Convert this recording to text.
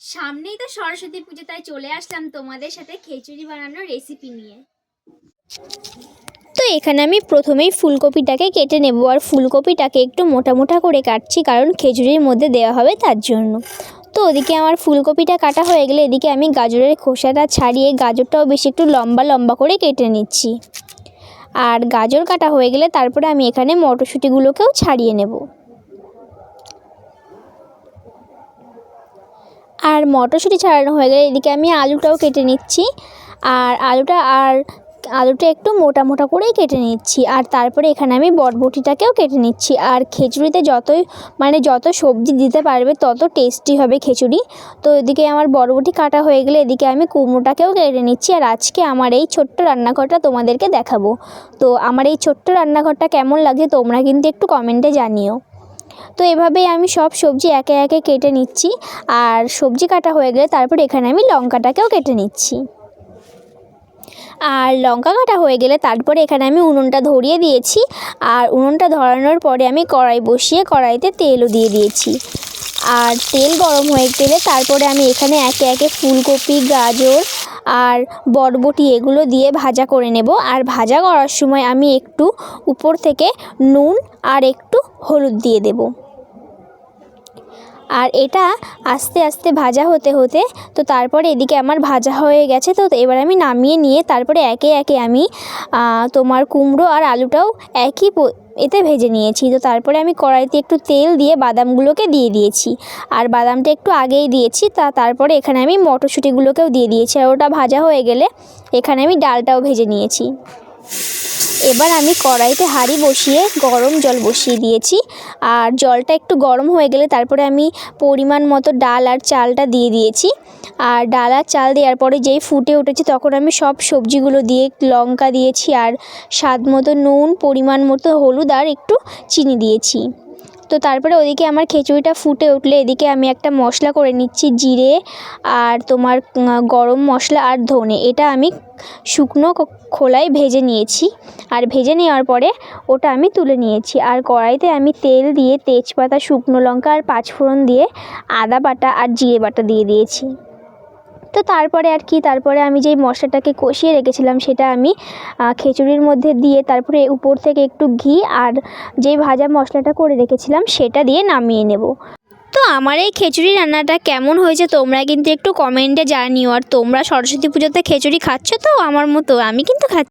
সামনেই তো সরস্বতী পুজো, তাই চলে আসলাম তোমাদের সাথে খিচুড়ি বানানোর রেসিপি নিয়ে। তো এখানে আমি প্রথমেই ফুলকপিটাকে কেটে নেব, আর ফুলকপিটাকে একটু মোটা মোটা করে কাটছি, কারণ খিচুড়ির মধ্যে দেওয়া হবে তার জন্য। তো ওদিকে আমার ফুলকপিটা কাটা হয়ে গেলে এদিকে আমি গাজরের খোসাটা ছাড়িয়ে গাজরটাও বেশি একটু লম্বা লম্বা করে কেটে নিচ্ছি। আর গাজর কাটা হয়ে গেলে তারপরে আমি এখানে মটরশুঁটিগুলোকেও ছাড়িয়ে নেব। আর মটরশুঁটি ছাড়ানো হয়ে গেলে এদিকে আমি আলুটাও কেটে নিচ্ছি। আর আলুটা একটু মোটা মোটা করেই কেটে নিচ্ছি। আর তারপরে এখানে আমি বরবটিটাকেও কেটে নিচ্ছি। আর খিচুড়িতে যত সবজি দিতে পারবে তত টেস্টি হবে খিচুড়ি। তো এদিকে আমার বরবটি কাটা হয়ে গেলে এদিকে আমি কুমড়োটাকেও কেটে নিচ্ছি। আর আজকে আমার এই ছোট্ট রান্নাঘরটা তোমাদেরকে দেখাবো। তো আমার এই ছোট্ট রান্নাঘরটা কেমন লাগছে তোমরা কিন্তু একটু কমেন্টে জানিও। তো এভাবেই আমি সব সবজি একে একে কেটে নিচ্ছি। আর সবজি কাটা হয়ে গেলে তারপর এখানে আমি লঙ্কাটাকেও কেটে নিচ্ছি। আর লঙ্কা কাটা হয়ে গেলে তারপরে এখানে আমি উনুনটা ধরিয়ে দিয়েছি। আর উনুনটা ধরানোর পরে আমি কড়াই বসিয়ে কড়াইতে তেলও দিয়ে দিয়েছি। আর তেল গরম হয়ে গেলে তারপরে আমি এখানে একে একে ফুলকপি, গাজর আর বরবটি এগুলো দিয়ে ভাজা করে নেব। আর ভাজা করার সময় আমি একটু উপর থেকে নুন আর একটু হলুদ দিয়ে দেব। আর এটা আস্তে আস্তে ভাজা হতে হতে তো তারপরে এদিকে আমার ভাজা হয়ে গেছে। তো এবার আমি নামিয়ে নিয়ে তারপরে একে একে আমি তোমার কুমড়ো আর আলুটাও একই এতে ভেজে নিয়েছি। তো তারপরে আমি কড়াইতে একটু তেল দিয়ে বাদামগুলোকে দিয়ে দিয়েছি। আর বাদামটা একটু আগেই দিয়েছি। তারপরে এখানে আমি মটরশুঁটিগুলোকেও দিয়ে দিয়েছি। আর ওটা ভাজা হয়ে গেলে এখানে আমি ডালটাও ভেজে নিয়েছি। এবার আমি কড়াইতে হাঁড়ি বসিয়ে গরম জল বসিয়ে দিয়েছি। আর জলটা একটু গরম হয়ে গেলে তারপরে আমি পরিমাণ মতো ডাল আর চালটা দিয়ে দিয়েছি। আর ডাল আর চাল দেওয়ার পরে যেই ফুটে উঠেছে তখন আমি সব সবজিগুলো দিয়ে লঙ্কা দিয়েছি। আর স্বাদ মতো নুন, পরিমাণ মতো হলুদ আর একটু চিনি দিয়েছি। তো তারপরে ওদিকে আমার খিচুড়িটা ফুটে উঠলে এদিকে আমি একটা মশলা করে নিচ্ছি, জিরে আর তোমার গরম মশলা আর ধনে। এটা আমি শুকনো খোলায় ভেজে নিয়েছি। আর ভেজে নেওয়ার পরে ওটা আমি তুলে নিয়েছি। আর কড়াইতে আমি তেল দিয়ে তেজপাতা, শুকনো লঙ্কা আর পাঁচফোড়ন দিয়ে আদা বাটা আর জিরে বাটা দিয়ে দিয়েছি। তো তারপরে আমি যেই মশলাটাকে কষিয়ে রেখেছিলাম সেটা আমি খিচুড়ির মধ্যে দিয়ে তারপরে উপর থেকে একটু ঘি আর যেই ভাজা মশলাটা করে রেখেছিলাম সেটা দিয়ে নামিয়ে নেব। তো আমার এই খিচুড়ি রান্নাটা কেমন হয়েছে তোমরা কিন্তু একটু কমেন্টে জানিও। আর তোমরা সরস্বতী পুজোতে খিচুড়ি খাচ্ছ তো আমার মতো? আমি কিন্তু খাচ্ছি।